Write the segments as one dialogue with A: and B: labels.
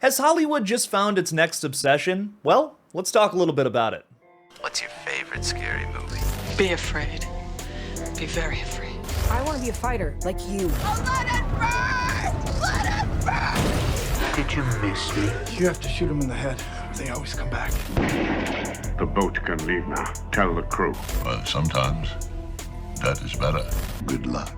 A: Has Hollywood just found its next obsession? Well, let's talk a little bit about it.
B: What's your favorite scary movie?
C: Be afraid. Be very afraid.
D: I want to be a fighter, like you.
E: Oh, let it burn! Let it burn!
F: Did you miss me?
G: You have to shoot them in the head. They always come back.
F: The boat can leave now. Tell the crew.
H: Well, sometimes that is better.
F: Good luck.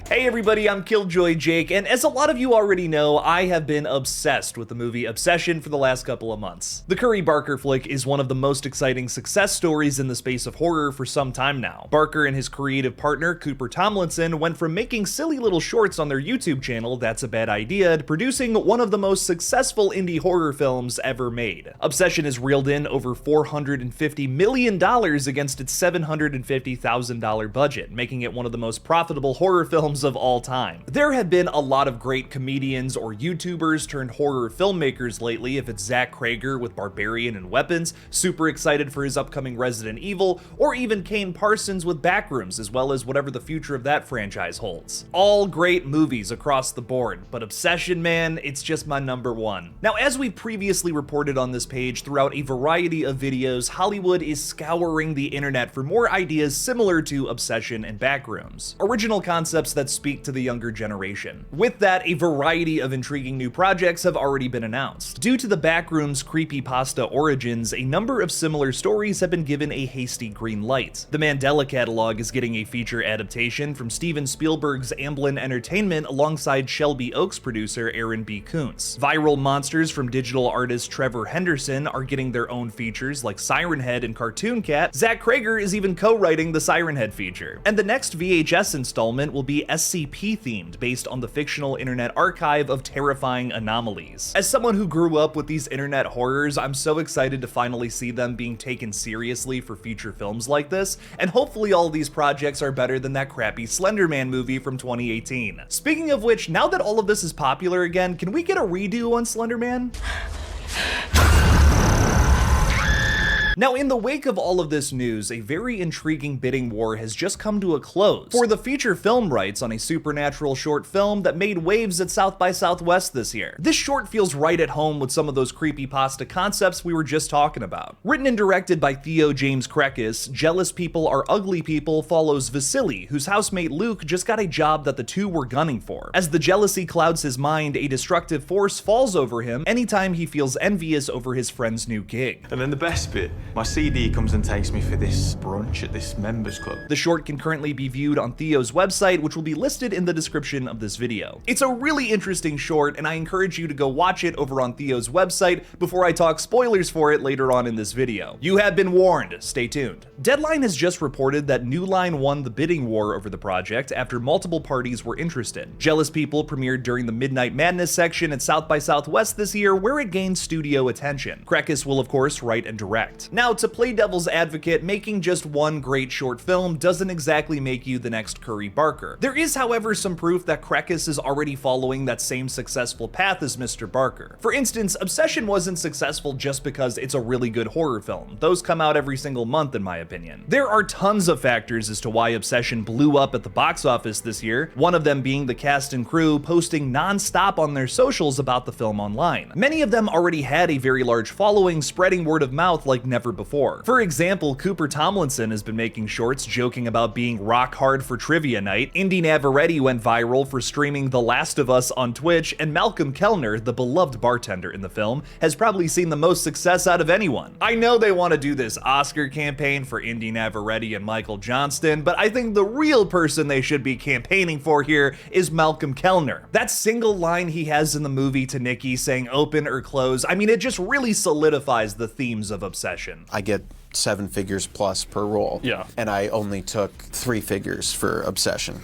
A: Hey everybody, I'm KillJoy Jake, and as a lot of you already know, I have been obsessed with the movie Obsession for the last couple of months. The Curry Barker flick is one of the most exciting success stories in the space of horror for some time now. Barker and his creative partner, Cooper Tomlinson, went from making silly little shorts on their YouTube channel, That's a Bad Idea, to producing one of the most successful indie horror films ever made. Obsession has reeled in over $450 million against its $750,000 budget, making it one of the most profitable horror films of all time. There have been a lot of great comedians or YouTubers turned horror filmmakers lately, if it's Zach Cregger with Barbarian and Weapons, super excited for his upcoming Resident Evil, or even Kane Parsons with Backrooms, as well as whatever the future of that franchise holds. All great movies across the board, but Obsession, man, it's just my number one. Now, as we previously reported on this page, throughout a variety of videos, Hollywood is scouring the internet for more ideas similar to Obsession and Backrooms. Original concepts that speak to the younger generation. With that, a variety of intriguing new projects have already been announced. Due to the Backrooms creepypasta origins, a number of similar stories have been given a hasty green light. The Mandela Catalog is getting a feature adaptation from Steven Spielberg's Amblin Entertainment alongside Shelby Oaks producer Aaron B. Koontz. Viral monsters from digital artist Trevor Henderson are getting their own features like Siren Head and Cartoon Cat. Zach Cregger is even co-writing the Siren Head feature. And the next VHS installment will be SCP-themed, based on the fictional internet archive of terrifying anomalies. As someone who grew up with these internet horrors, I'm so excited to finally see them being taken seriously for future films like this, and hopefully all these projects are better than that crappy Slender Man movie from 2018. Speaking of which, now that all of this is popular again, can we get a redo on Slender Man? Now, in the wake of all of this news, a very intriguing bidding war has just come to a close for the feature film rights on a supernatural short film that made waves at South by Southwest this year. This short feels right at home with some of those creepypasta concepts we were just talking about. Written and directed by Theo James Krekis, Jealous People Are Ugly People follows Vasily, whose housemate Luke just got a job that the two were gunning for. As the jealousy clouds his mind, a destructive force falls over him anytime he feels envious over his friend's new gig.
I: And then the best bit, my CD comes and takes me for this brunch at this members club.
A: The short can currently be viewed on Theo's website, which will be listed in the description of this video. It's a really interesting short, and I encourage you to go watch it over on Theo's website before I talk spoilers for it later on in this video. You have been warned, stay tuned. Deadline has just reported that New Line won the bidding war over the project after multiple parties were interested. Jealous People premiered during the Midnight Madness section at South by Southwest this year, where it gained studio attention. Krekis will of course write and direct. Now, to play devil's advocate, making just one great short film doesn't exactly make you the next Curry Barker. There is, however, some proof that Krekis is already following that same successful path as Mr. Barker. For instance, Obsession wasn't successful just because it's a really good horror film. Those come out every single month in my opinion. There are tons of factors as to why Obsession blew up at the box office this year, one of them being the cast and crew posting non-stop on their socials about the film online. Many of them already had a very large following, spreading word of mouth like never before. For example, Cooper Tomlinson has been making shorts joking about being rock hard for trivia night, Indy Navarrete went viral for streaming The Last of Us on Twitch, and Malcolm Kellner, the beloved bartender in the film, has probably seen the most success out of anyone. I know they want to do this Oscar campaign for Indy Navarrete and Michael Johnston, but I think the real person they should be campaigning for here is Malcolm Kellner. That single line he has in the movie to Nikki saying open or close, I mean, it just really solidifies the themes of Obsession.
J: I get 7 figures plus per role.
A: Yeah.
J: And I only took 3 figures for Obsession.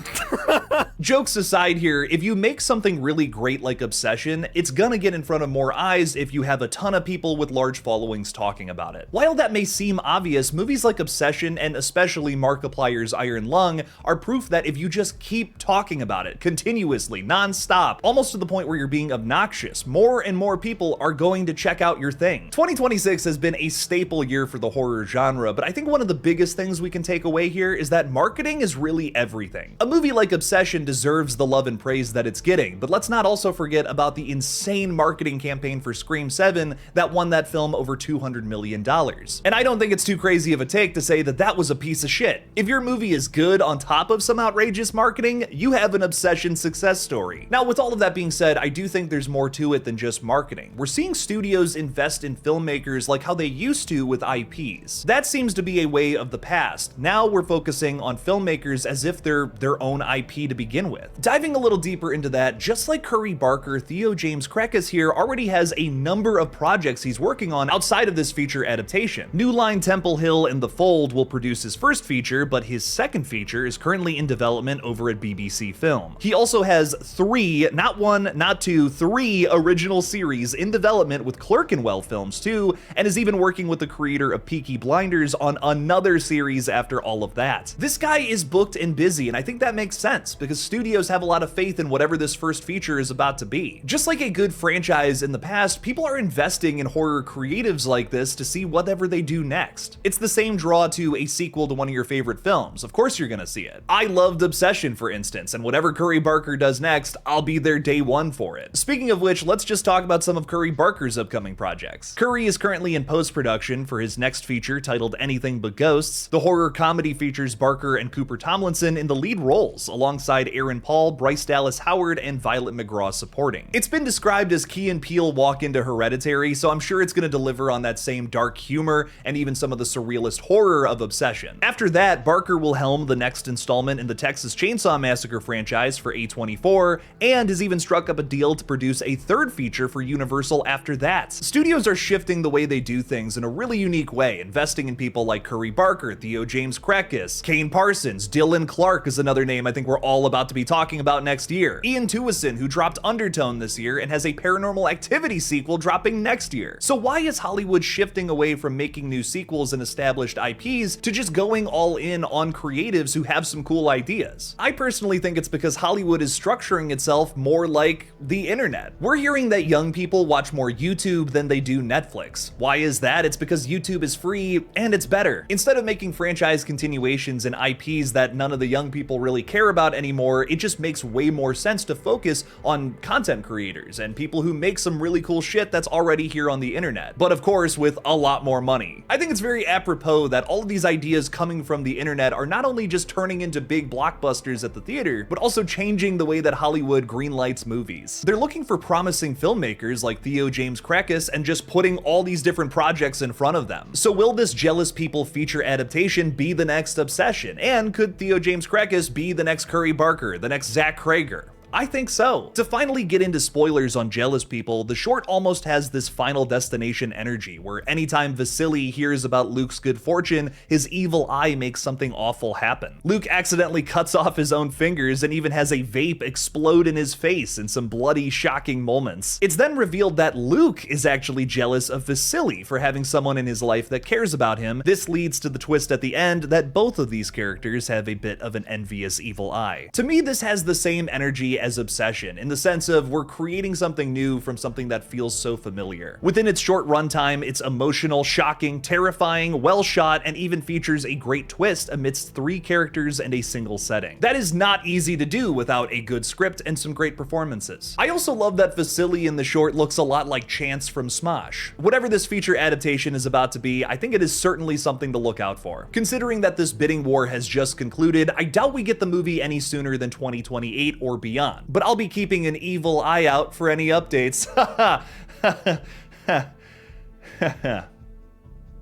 A: Jokes aside here, if you make something really great like Obsession, it's gonna get in front of more eyes if you have a ton of people with large followings talking about it. While that may seem obvious, movies like Obsession and especially Markiplier's Iron Lung are proof that if you just keep talking about it continuously, non-stop, almost to the point where you're being obnoxious, more and more people are going to check out your thing. 2026 has been a staple year for the horror horror genre, but I think one of the biggest things we can take away here is that marketing is really everything. A movie like Obsession deserves the love and praise that it's getting, but let's not also forget about the insane marketing campaign for Scream 7 that won that film over $200 million. And I don't think it's too crazy of a take to say that that was a piece of shit. If your movie is good on top of some outrageous marketing, you have an Obsession success story. Now, with all of that being said, I do think there's more to it than just marketing. We're seeing studios invest in filmmakers like how they used to with IPs. That seems to be a way of the past. Now we're focusing on filmmakers as if they're their own IP to begin with. Diving a little deeper into that, just like Curry Barker, Theo James Krekis here already has a number of projects he's working on outside of this feature adaptation. New Line Temple Hill and The Fold will produce his first feature, but his second feature is currently in development over at BBC Film. He also has three, not one, not two, three original series in development with Clerkenwell Films too, and is even working with the creator of Peaky Blinders on another series after all of that. This guy is booked and busy, and I think that makes sense because studios have a lot of faith in whatever this first feature is about to be. Just like a good franchise in the past, people are investing in horror creatives like this to see whatever they do next. It's the same draw to a sequel to one of your favorite films. Of course you're gonna see it. I loved Obsession, for instance, and whatever Curry Barker does next, I'll be there day one for it. Speaking of which, let's just talk about some of Curry Barker's upcoming projects. Curry is currently in post-production for his next feature titled Anything But Ghosts. The horror comedy features Barker and Cooper Tomlinson in the lead roles, alongside Aaron Paul, Bryce Dallas Howard, and Violet McGraw supporting. It's been described as Key and Peele walk into Hereditary, so I'm sure it's gonna deliver on that same dark humor and even some of the surrealist horror of Obsession. After that, Barker will helm the next installment in the Texas Chainsaw Massacre franchise for A24, and has even struck up a deal to produce a third feature for Universal after that. Studios are shifting the way they do things in a really unique way, investing in people like Curry Barker, Theo James Krekis, Kane Parsons, Dylan Clark is another name I think we're all about to be talking about next year, Ian Tewison, who dropped Undertone this year and has a Paranormal Activity sequel dropping next year. So why is Hollywood shifting away from making new sequels and established IPs to just going all in on creatives who have some cool ideas? I personally think it's because Hollywood is structuring itself more like the internet. We're hearing that young people watch more YouTube than they do Netflix. Why is that? It's because YouTube is free and it's better. Instead of making franchise continuations and IPs that none of the young people really care about anymore, it just makes way more sense to focus on content creators and people who make some really cool shit that's already here on the internet, but of course with a lot more money. I think it's very apropos that all of these ideas coming from the internet are not only just turning into big blockbusters at the theater, but also changing the way that Hollywood greenlights movies. They're looking for promising filmmakers like Theo James Krekis and just putting all these different projects in front of them. So will this Jealous People feature adaptation be the next Obsession? And could Theo James Krekis be the next Curry Barker, the next Zach Krager? I think so. To finally get into spoilers on Jealous People, the short almost has this Final Destination energy, where anytime Vasily hears about Luke's good fortune, his evil eye makes something awful happen. Luke accidentally cuts off his own fingers and even has a vape explode in his face in some bloody, shocking moments. It's then revealed that Luke is actually jealous of Vasily for having someone in his life that cares about him. This leads to the twist at the end that both of these characters have a bit of an envious evil eye. To me, this has the same energy as Obsession, in the sense of we're creating something new from something that feels so familiar. Within its short runtime, it's emotional, shocking, terrifying, well shot, and even features a great twist amidst three characters and a single setting. That is not easy to do without a good script and some great performances. I also love that Vasily in the short looks a lot like Chance from Smosh. Whatever this feature adaptation is about to be, I think it is certainly something to look out for. Considering that this bidding war has just concluded, I doubt we get the movie any sooner than 2028 or beyond. But I'll be keeping an evil eye out for any updates.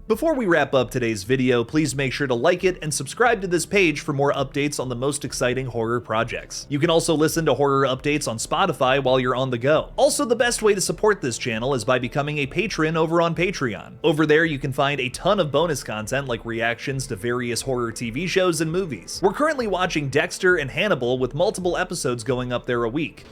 A: Before we wrap up today's video, please make sure to like it and subscribe to this page for more updates on the most exciting horror projects. You can also listen to horror updates on Spotify while you're on the go. Also, the best way to support this channel is by becoming a patron over on Patreon. Over there, you can find a ton of bonus content like reactions to various horror TV shows and movies. We're currently watching Dexter and Hannibal with multiple episodes going up there a week.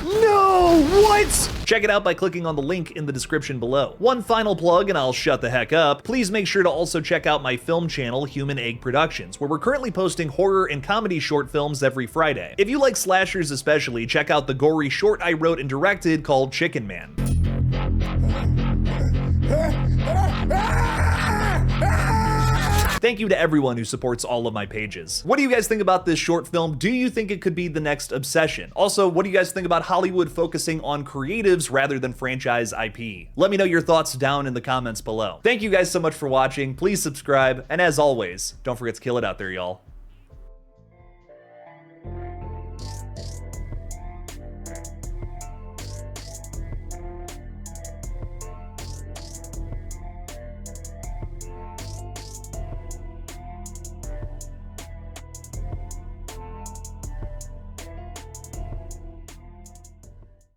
A: No, what? Check it out by clicking on the link in the description below. One final plug and I'll shut the heck up. Please make sure to also check out my film channel, Human Egg Productions, where we're currently posting horror and comedy short films every Friday. If you like slashers especially, check out the gory short I wrote and directed called Chicken Man. Thank you to everyone who supports all of my pages. What do you guys think about this short film? Do you think it could be the next Obsession? Also, what do you guys think about Hollywood focusing on creatives rather than franchise IP? Let me know your thoughts down in the comments below. Thank you guys so much for watching. Please subscribe, and as always, don't forget to kill it out there, y'all.